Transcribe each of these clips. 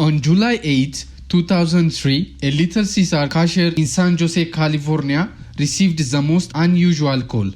On July 8, 2003, a Little Caesar cashier in San Jose, California received the most unusual call.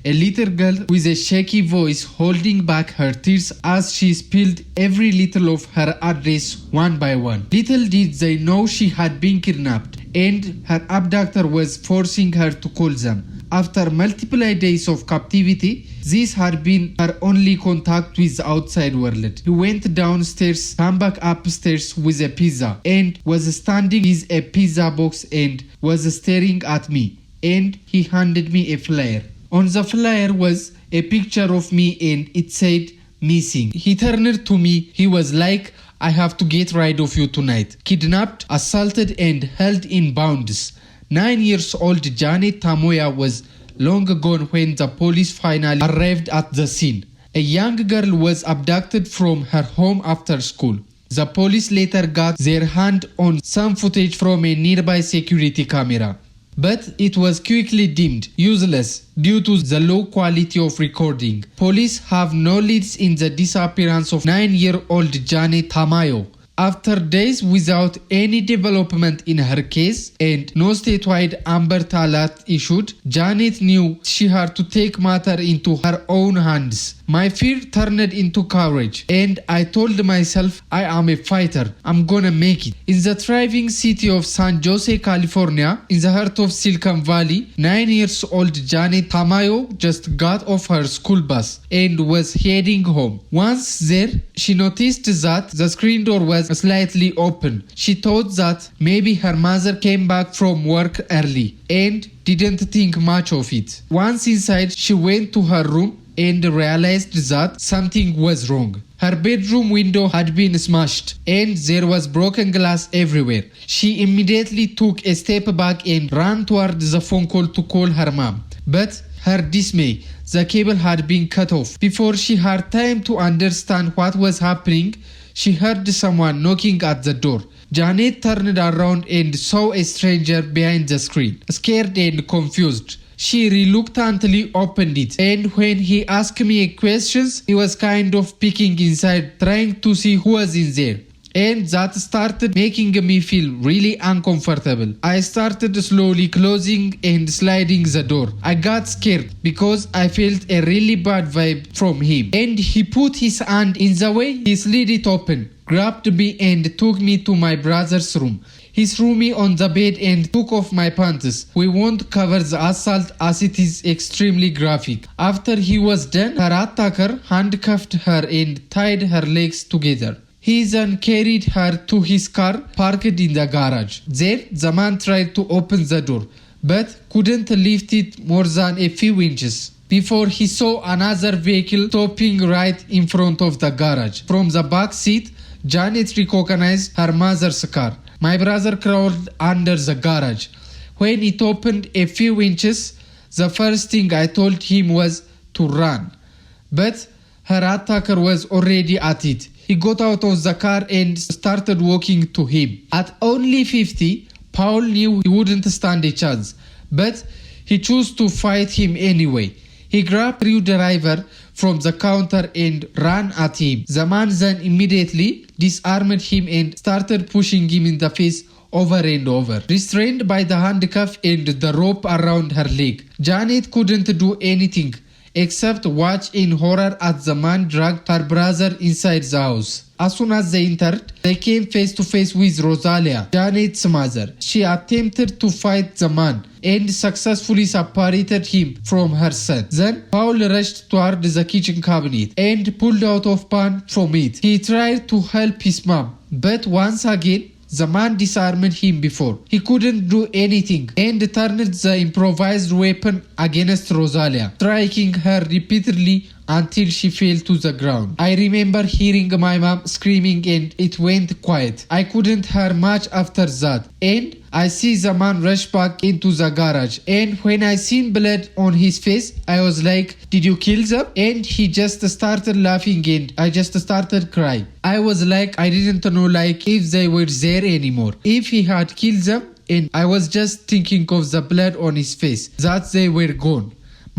A little girl with a shaky voice holding back her tears as she spilled every little of her address one by one. Little did they know she had been kidnapped and her abductor was forcing her to call them. After multiple days of captivity, this had been her only contact with the outside world. He went downstairs, came back upstairs with a pizza, and was standing with a pizza box and was staring at me. And he handed me a flyer. On the flyer was a picture of me and it said, "Missing." He turned to me. He was like, "I have to get rid of you tonight." Kidnapped, assaulted, and held in bonds. 9 years old Jeanette Tamayo was long gone when the police finally arrived at the scene. A young girl was abducted from her home after school. The police later got their hand on some footage from a nearby security camera. But it was quickly deemed useless due to the low quality of recording. Police have no leads in the disappearance of 9-year-old Jeanette Tamayo. After days without any development in her case and no statewide Amber Alert issued, Jeanette knew she had to take matter into her own hands. My fear turned into courage, and I told myself, I am a fighter, I'm gonna make it. In the thriving city of San Jose, California, in the heart of Silicon Valley, 9-year-old Jeanette Tamayo just got off her school bus and was heading home. Once there, she noticed that the screen door was slightly open. She thought that maybe her mother came back from work early and didn't think much of it. Once inside, she went to her room and realized that something was wrong. Her bedroom window had been smashed and there was broken glass everywhere. She immediately took a step back and ran toward the phone call to call her mom. But her dismay, the cable had been cut off. Before she had time to understand what was happening, she heard someone knocking at the door. Jeanette turned around and saw a stranger behind the screen. Scared and confused, she reluctantly opened it, and when he asked me questions, he was kind of peeking inside, trying to see who was in there. And that started making me feel really uncomfortable. I started slowly closing and sliding the door. I got scared because I felt a really bad vibe from him. And he put his hand in the way. He slid it open, grabbed me and took me to my brother's room. He threw me on the bed and took off my pants. We won't cover the assault as it is extremely graphic. After he was done, her attacker handcuffed her and tied her legs together. He then carried her to his car parked in the garage. There, the man tried to open the door, but couldn't lift it more than a few inches before he saw another vehicle stopping right in front of the garage. From the back seat, Jeanette recognized her mother's car. My brother crawled under the garage. When it opened a few inches, the first thing I told him was to run. But her attacker was already at it. He got out of the car and started walking to him. At only 50, Paul knew he wouldn't stand a chance, but he chose to fight him anyway. He grabbed the driver from the counter and ran at him. The man then immediately disarmed him and started pushing him in the face over and over. Restrained by the handcuff and the rope around her leg, Jeanette couldn't do anything except watch in horror as the man dragged her brother inside the house. As soon as they entered, they came face to face with Rosalia, Jeanette's mother. She attempted to fight the man and successfully separated him from her son. Then Paul rushed toward the kitchen cabinet and pulled out a pan from it. He tried to help his mom, but once again, the man disarmed him before he couldn't do anything and turned the improvised weapon against Rosalia, striking her repeatedly until she fell to the ground. I remember hearing my mom screaming and it went quiet. I couldn't hear much after that, and I see the man rush back into the garage, and when I seen blood on his face, I was like, "Did you kill them?" And he just started laughing and I just started crying. I was like, I didn't know like if they were there anymore, if he had killed them, and I was just thinking of the blood on his face, that they were gone.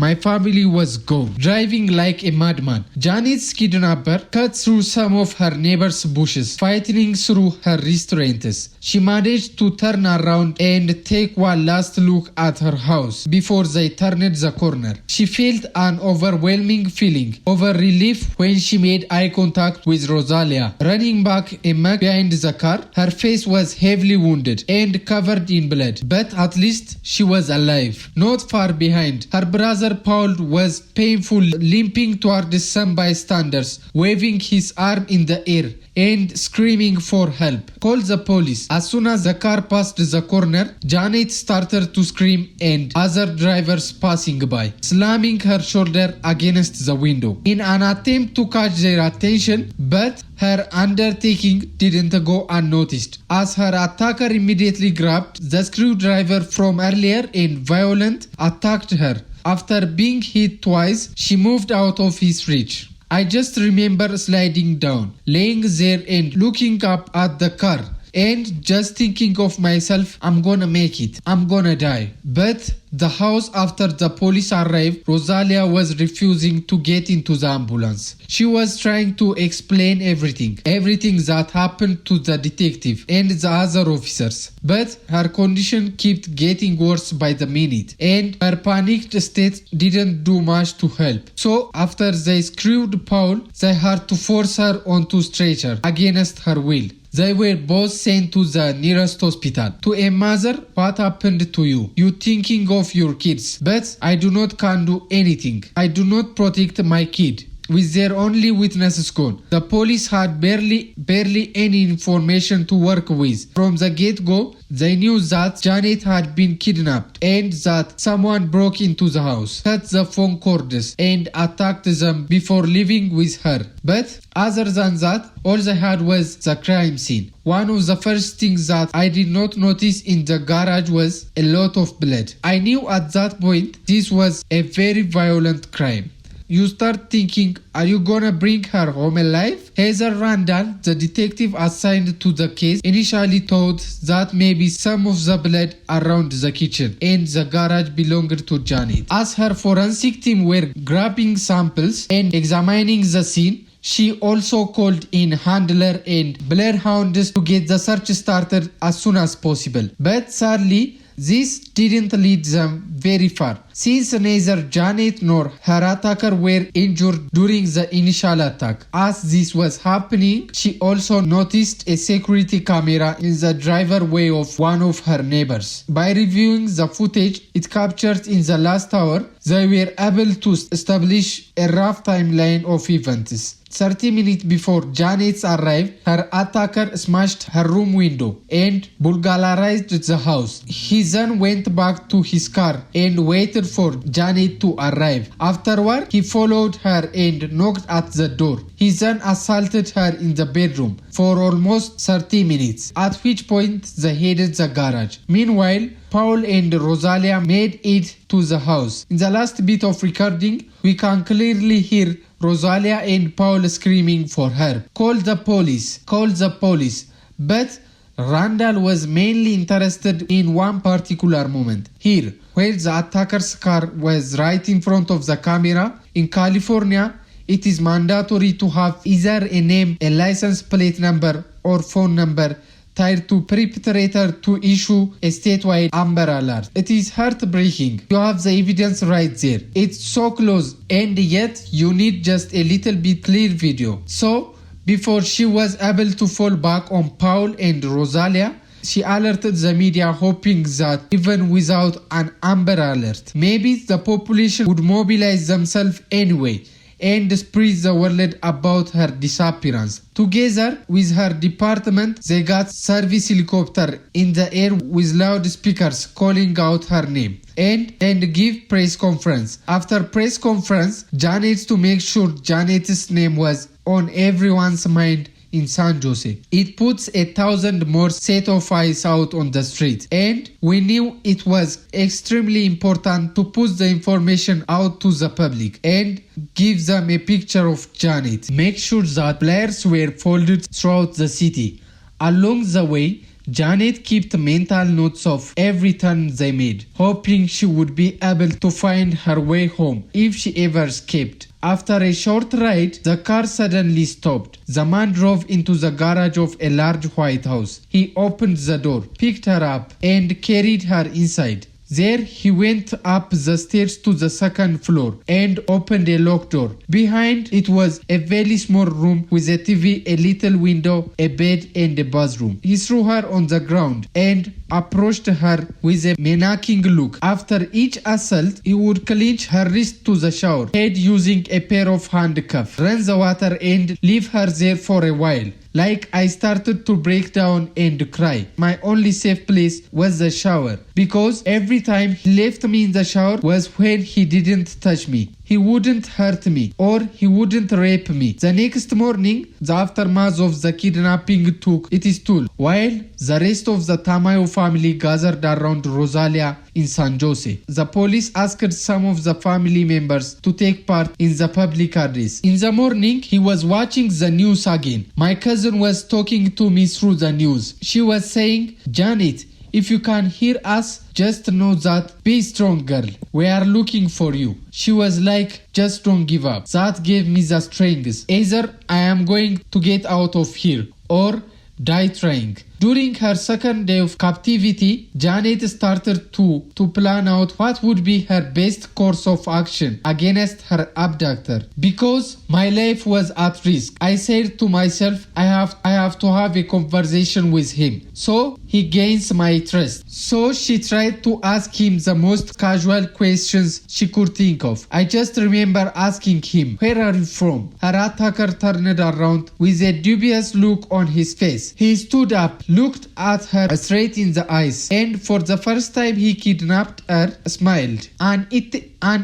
My family was gone, driving like a madman. Janet's kidnapper cut through some of her neighbor's bushes, fighting through her restraints. She managed to turn around and take one last look at her house before they turned the corner. She felt an overwhelming feeling of relief when she made eye contact with Rosalia, running back a muck behind the car. Her face was heavily wounded and covered in blood, but at least she was alive. Not far behind, her brother Paul was painfully limping toward some bystanders, waving his arm in the air and screaming for help. Call the police. As soon as the car passed the corner, Janet started to scream and other drivers passing by, slamming her shoulder against the window in an attempt to catch their attention, but her undertaking didn't go unnoticed, as her attacker immediately grabbed the screwdriver from earlier and violently attacked her. After being hit twice, she moved out of his reach. I just remember sliding down, laying there and looking up at the car and just thinking of myself, I'm gonna make it, I'm gonna die. But the house after the police arrived, Rosalia was refusing to get into the ambulance. She was trying to explain everything that happened to the detective and the other officers. But her condition kept getting worse by the minute, and her panicked state didn't do much to help. So after they screwed Paul, they had to force her onto stretcher against her will. They were both sent to the nearest hospital. To a mother, what happened to you? You thinking of your kids, but I can do anything. I do not protect my kid. With their only witnesses gone, the police had barely any information to work with. From the get-go, they knew that Janet had been kidnapped and that someone broke into the house, cut the phone cords, and attacked them before leaving with her. But other than that, all they had was the crime scene. One of the first things that I did not notice in the garage was a lot of blood. I knew at that point this was a very violent crime. You start thinking, are you gonna bring her home alive? Heather Randall, the detective assigned to the case, initially thought that maybe some of the blood around the kitchen and the garage belonged to Janet. As her forensic team were grabbing samples and examining the scene, she also called in handler and bloodhounds to get the search started as soon as possible. But sadly, this didn't lead them very far, since neither Janet nor her attacker were injured during the initial attack. As this was happening, she also noticed a security camera in the driveway of one of her neighbors. By reviewing the footage it captured in the last hour, they were able to establish a rough timeline of events. 30 minutes before Janet's arrival, her attacker smashed her room window and burglarized the house. He then went back to his car and waited for Janet to arrive. Afterward, he followed her and knocked at the door. He then assaulted her in the bedroom for almost 30 minutes, at which point they headed the garage. Meanwhile, Paul and Rosalia made it to the house. In the last bit of recording, we can clearly hear Rosalia and Paul screaming for her. Call the police, call the police. But Randall was mainly interested in one particular moment. Here, where the attacker's car was right in front of the camera. In California, it is mandatory to have either a name, a license plate number, or phone number tied to perpetrator to issue a statewide Amber Alert. It is heartbreaking. You have the evidence right there. It's so close, and yet you need just a little bit clear video. So, before she was able to fall back on Paul and Rosalia, she alerted the media, hoping that even without an Amber Alert, maybe the population would mobilize themselves anyway and spread the word about her disappearance. Together with her department, they got service helicopter in the air with loudspeakers calling out her name and give press conference. After press conference, Janet to make sure Janet's name was on everyone's mind in San Jose. It puts 1,000 more set of eyes out on the street, and we knew it was extremely important to put the information out to the public and give them a picture of Janet. Make sure that flyers were folded throughout the city. Along the way, Jeanette kept mental notes of every turn they made, hoping she would be able to find her way home if she ever escaped. After a short ride, the car suddenly stopped. The man drove into the garage of a large white house. He opened the door, picked her up, and carried her inside. There he went up the stairs to the second floor and opened a locked door. Behind it was a very small room with a TV, a little window, a bed and a bathroom. He threw her on the ground and approached her with a menacing look. After each assault, he would clench her wrist to the shower head using a pair of handcuffs, run the water and leave her there for a while. Like I started to break down and cry. My only safe place was the shower, because every time he left me in the shower was when he didn't touch me. He wouldn't hurt me or he wouldn't rape me. The next morning, the aftermath of the kidnapping took its toll, while the rest of the Tamayo family gathered around Rosalia in San Jose. The police asked some of the family members to take part in the public address. In the morning, he was watching the news again. My cousin was talking to me through the news. She was saying, "Janet, if you can hear us, just know that be strong, girl. We are looking for you." She was like, "Just don't give up." That gave me the strength. Either I am going to get out of here or die trying. During her second day of captivity, Jeanette started to plan out what would be her best course of action against her abductor. Because my life was at risk, I said to myself, I have to have a conversation with him, so he gains my trust. So she tried to ask him the most casual questions she could think of. I just remember asking him, "Where are you from?" Her attacker turned around with a dubious look on his face. He stood up, looked at her straight in the eyes, and for the first time he kidnapped her, smiled. An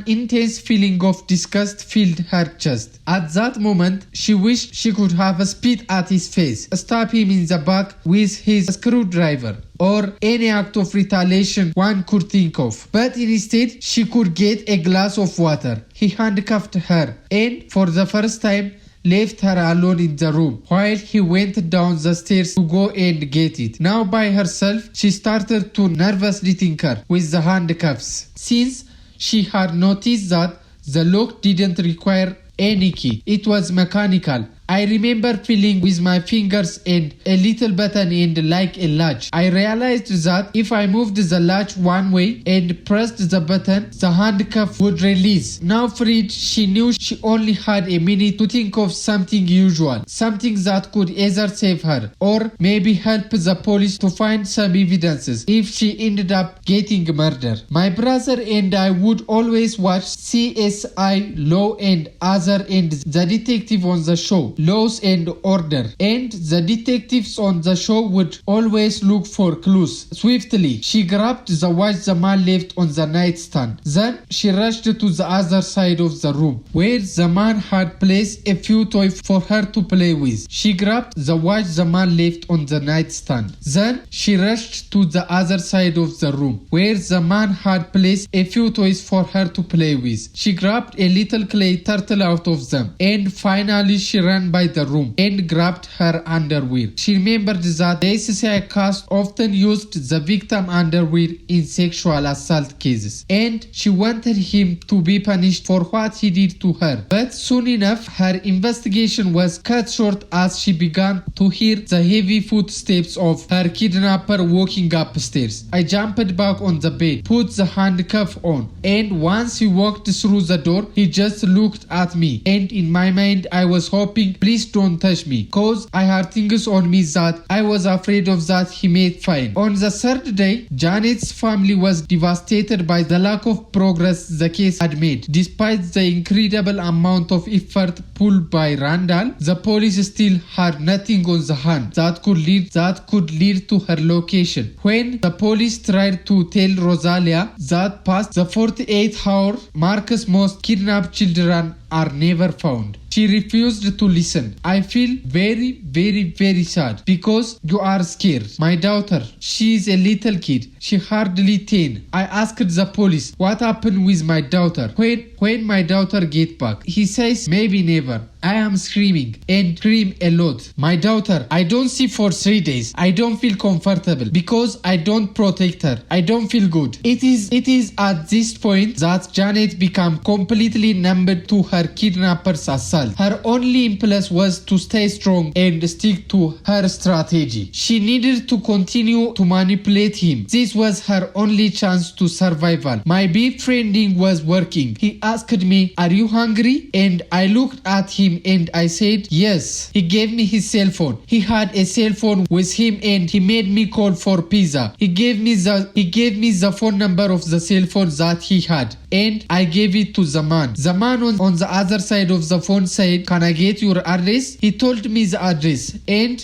intense feeling of disgust filled her chest. At that moment, she wished she could have spit at his face, stab him in the back with his screwdriver, or any act of retaliation one could think of. But instead, she could get a glass of water. He handcuffed her, and for the first time, left her alone in the room while he went down the stairs to go and get it. Now by herself, she started to nervously tinker with the handcuffs, since she had noticed that the lock didn't require any key. It was mechanical. I remember feeling with my fingers and a little button end like a latch. I realized that if I moved the latch one way and pressed the button, the handcuff would release. Now freed, she knew she only had a minute to think of something usual, something that could either save her or maybe help the police to find some evidences if she ended up getting murdered. My brother and I would always watch CSI Law and Other and the detective on the show, Laws and Order, and the detectives on the show would always look for clues. Swiftly, she grabbed the watch the man left on the nightstand. Then she rushed to the other side of the room, where the man had placed a few toys for her to play with. She grabbed the watch the man left on the nightstand. Then she rushed to the other side of the room, where the man had placed a few toys for her to play with. She grabbed a little clay turtle out of them, and finally she ran by the room and grabbed her underwear. She remembered that the SCI cast often used the victim underwear in sexual assault cases, and she wanted him to be punished for what he did to her. But soon enough, her investigation was cut short as she began to hear the heavy footsteps of her kidnapper walking upstairs. I jumped back on the bed, put the handcuff on, and once he walked through the door, he just looked at me, and in my mind I was hoping, please don't touch me, cause I had things on me that I was afraid of that he made fine. On the third day, Janet's family was devastated by the lack of progress the case had made. Despite the incredible amount of effort pulled by Randall, the police still had nothing on the hand that could lead to her location. When the police tried to tell Rosalia that past the 48-hour mark, most kidnapped children are never found, she refused to listen. I feel very, very, very sad because you are scared. My daughter, she is a little kid. She hardly 10. I asked the police what happened with my daughter. When my daughter get back, he says maybe never. I am screaming and scream a lot. My daughter, I don't see for 3 days. I don't feel comfortable because I don't protect her. I don't feel good. It is at this point that Jeanette became completely numbed to her kidnapper's assault. Her only impulse was to stay strong and stick to her strategy. She needed to continue to manipulate him. This was her only chance to survival. My befriending was working. He asked me, "Are you hungry?" And I looked at him and I said, "Yes." He gave me his cell phone. He had a cell phone with him and he made me call for pizza. He gave me the phone number of the cell phone that he had, and I gave it to the man. The man on the other side of the phone said, "Can I get your address?" He told me the address, and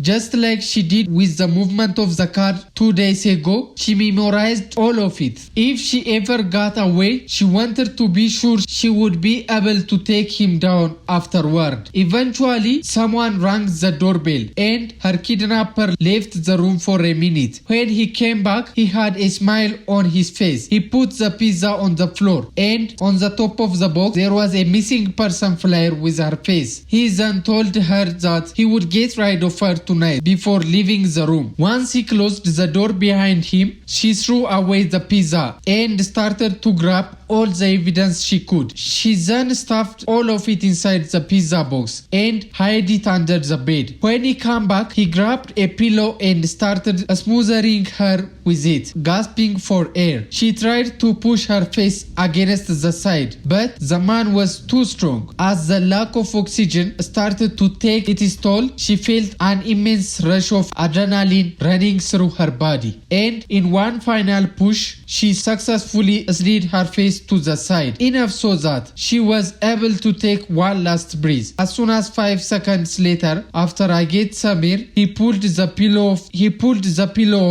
just like she did with the movement of the car 2 days ago, she memorized all of it. If she ever got away, she wanted to be sure she would be able to take him down afterward. Eventually, someone rang the doorbell and her kidnapper left the room for a minute. When he came back, he had a smile on his face. He put the pizza on the floor, and on the top of the box there was a missing person flyer with her face. He then told her that he would get rid of her tonight before leaving the room. Once he closed the door behind him, she threw away the pizza and started to grab all the evidence she could. She then stuffed all of it inside the pizza box and hid it under the bed. When he came back, he grabbed a pillow and started smoothing her with it, gasping for air. She tried to push her face against the side, but the man was too strong. As the lack of oxygen started to take its toll, she felt an immense rush of adrenaline running through her body, and in one final push, she successfully slid her face to the side, enough so that she was able to take one last breath. As soon as 5 seconds later, after I get Samir, he pulled the pillow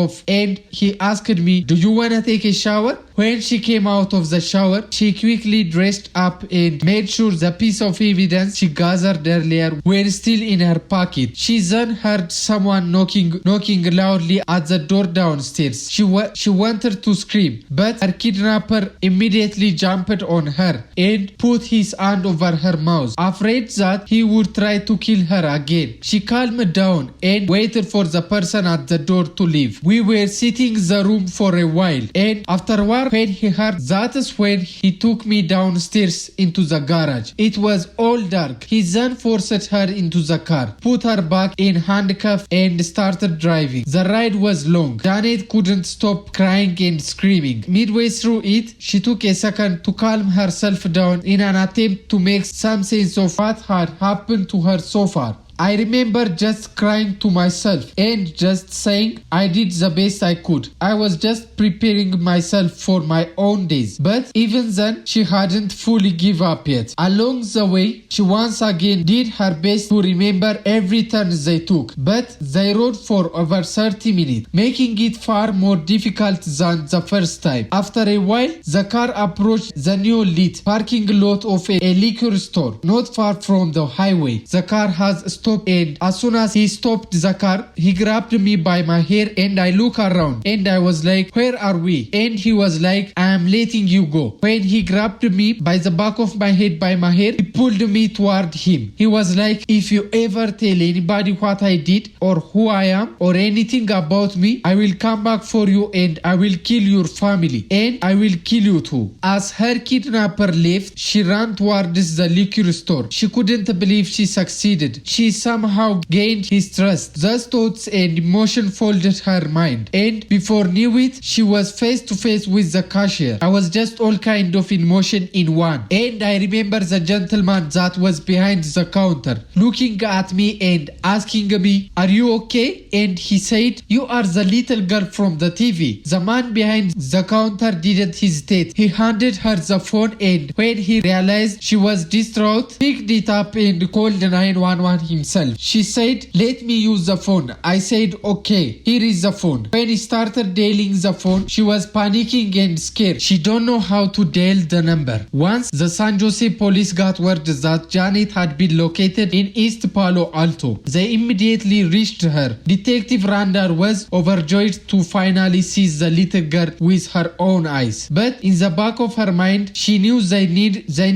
off and he asked me, "Do you wanna take a shower?" When she came out of the shower, she quickly dressed up and made sure the piece of evidence she gathered earlier were still in her pocket. She then heard someone knocking loudly at the door downstairs. She wanted to scream, but her kidnapper immediately jumped on her and put his hand over her mouth, afraid that he would try to kill her again. She calmed down and waited for the person at the door to leave. We were sitting in the room for a while, and afterward, when he heard, that is when he took me downstairs into the garage. It was all dark. He then forced her into the car, put her back in handcuffs and started driving. The ride was long. Jeanette couldn't stop crying and screaming. Midway through it, she took a second to calm herself down in an attempt to make some sense of what had happened to her so far. I remember just crying to myself and just saying I did the best I could. I was just preparing myself for my own days. But even then, she hadn't fully given up yet. Along the way, she once again did her best to remember every turn they took. But they rode for over 30 minutes, making it far more difficult than the first time. After a while, the car approached the new lit parking lot of a liquor store, not far from the highway. The car has stopped, and as soon as he stopped the car, he grabbed me by my hair and I look around and I was like, "Where are we?" And he was like, "I am letting you go." When he grabbed me by the back of my head by my hair, he pulled me toward him. He was like, "If you ever tell anybody what I did or who I am or anything about me, I will come back for you and I will kill your family and I will kill you too." As her kidnapper left, she ran towards the liquor store. She couldn't believe she succeeded. She somehow gained his trust. Those thoughts and emotion folded her mind, and before knew it, she was face to face with the cashier. I was just all kind of emotion in one, and I remember the gentleman that was behind the counter looking at me and asking me, "Are you okay?" And he said, "You are the little girl from the TV." The man behind the counter didn't hesitate. He handed her the phone, and when he realized she was distraught, picked it up and called 911 himself. himself. She said, "Let me use the phone." I said, "Okay, here is the phone." When he started dialing the phone, she was panicking and scared. She don't know how to dial the number. Once the San Jose police got word that Janet had been located in East Palo Alto, they immediately reached her. Detective Randall was overjoyed to finally see the little girl with her own eyes. But in the back of her mind, she knew they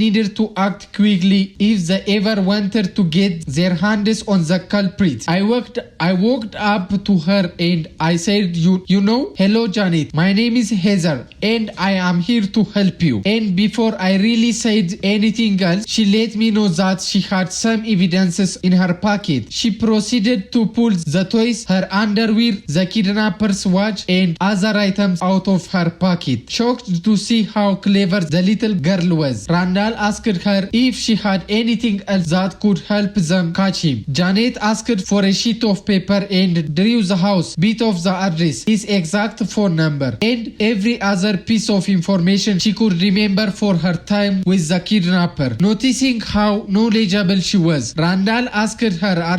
needed to act quickly if they ever wanted to get their hands on the culprit. I walked up to her and I said, you know, "Hello Janet, my name is Heather and I am here to help you." And before I really said anything else, she let me know that she had some evidences in her pocket. She proceeded to pull the toys, her underwear, the kidnapper's watch and other items out of her pocket. Shocked to see how clever the little girl was, Randall asked her if she had anything else that could help them catch him. Janet asked for a sheet of paper and drew the house, bit of the address, his exact phone number, and every other piece of information she could remember for her time with the kidnapper. Noticing how knowledgeable she was, Randall asked her a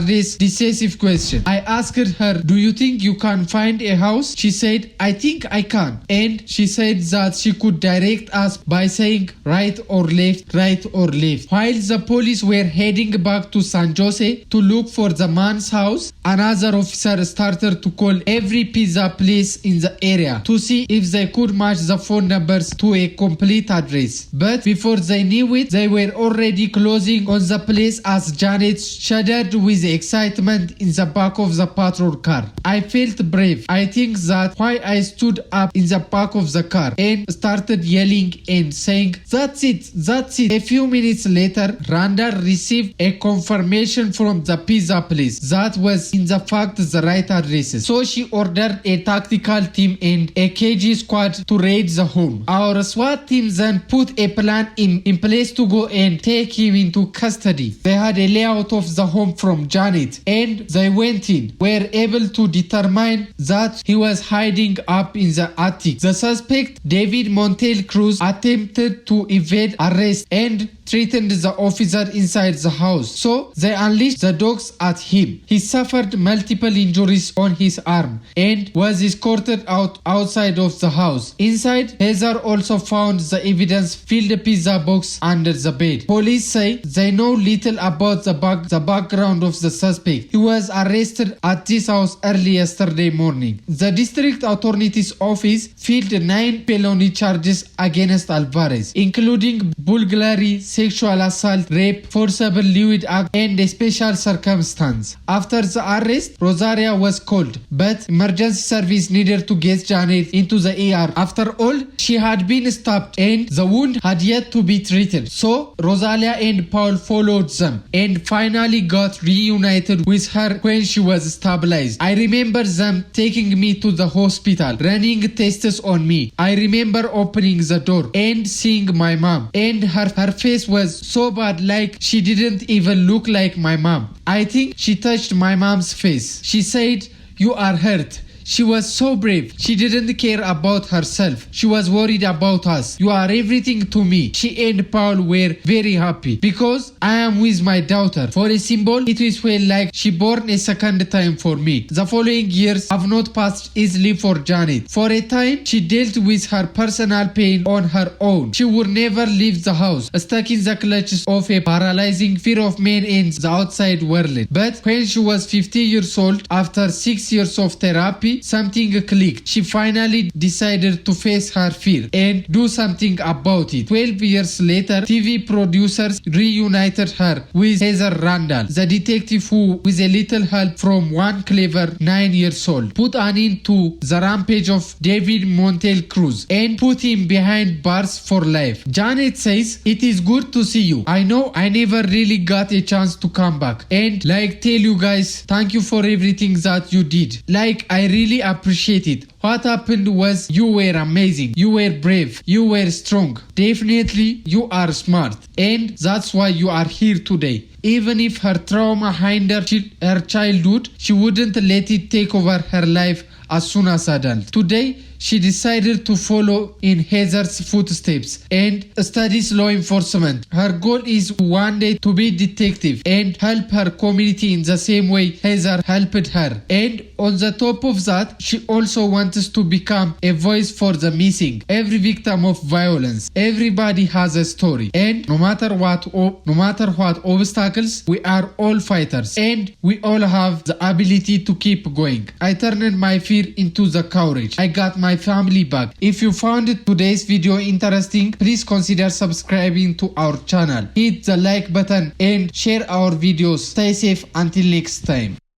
decisive question. I asked her, "Do you think you can find a house?" She said, "I think I can." And she said that she could direct us by saying right or left, right or left. While the police were heading back to San Jose to look for the man's house, another officer started to call every pizza place in the area to see if they could match the phone numbers to a complete address. But before they knew it, they were already closing on the place as Janet shuddered with excitement in the back of the patrol car. I felt brave. I think that's why I stood up in the back of the car and started yelling and saying, "That's it, that's it." A few minutes later, Randall received a confirmation from the pizza place that was in the fact the right addresses. So she ordered a tactical team and a KG squad to raid the home. Our SWAT team then put a plan in place to go and take him into custody. They had a layout of the home from Janet and they went in, were able to determine that he was hiding up in the attic. The suspect, David Montel Cruz, attempted to evade arrest and threatened the officer inside the house, so they unleashed the dogs at him. He suffered multiple injuries on his arm and was escorted outside of the house. Inside, Heather also found the evidence-filled pizza box under the bed. Police say they know little about the background of the suspect. He was arrested at this house early yesterday morning. The district attorney's office filed 9 felony charges against Alvarez, including burglary, sexual assault, rape, forcible lewd act, and a special circumstance. After the arrest, Rosaria was called, but emergency service needed to get Janet into the ER. After all, she had been stabbed and the wound had yet to be treated. So Rosalia and Paul followed them and finally got reunited with her when she was stabilized. I remember them taking me to the hospital, running tests on me. I remember opening the door and seeing my mom, and her face was so bad, like she didn't even look like my mom. I think she touched my mom's face. She said, "You are hurt." She was so brave. She didn't care about herself. She was worried about us. "You are everything to me." She and Paul were very happy because I am with my daughter. For a symbol, it will feel like she born a second time for me. The following years have not passed easily for Janet. For a time, she dealt with her personal pain on her own. She would never leave the house, stuck in the clutches of a paralyzing fear of men and the outside world. But when she was 50 years old, after 6 years of therapy, something clicked. She finally decided to face her fear and do something about it. 12 years later, TV producers reunited her with Heather Randall, the detective who, with a little help from one clever 9-year-old, put an end to the rampage of David Montel Cruz and put him behind bars for life. Janet says, "It is good to see you. I know I never really got a chance to come back and tell you guys thank you for everything that you did. I really appreciate it. What happened was you were amazing, you were brave, you were strong. Definitely you are smart, and that's why you are here today. Even if her trauma hindered her childhood, she wouldn't let it take over her life as soon as adult. Today, she decided to follow in Heather's footsteps and studies law enforcement. Her goal is one day to be detective and help her community in the same way Heather helped her. And on the top of that, she also wants to become a voice for the missing, every victim of violence. Everybody has a story, and no matter what obstacles, we are all fighters, and we all have the ability to keep going. I turned my fear into the courage. I got my family back. If you found today's video interesting, please consider subscribing to our channel. Hit the like button and share our videos. Stay safe until next time.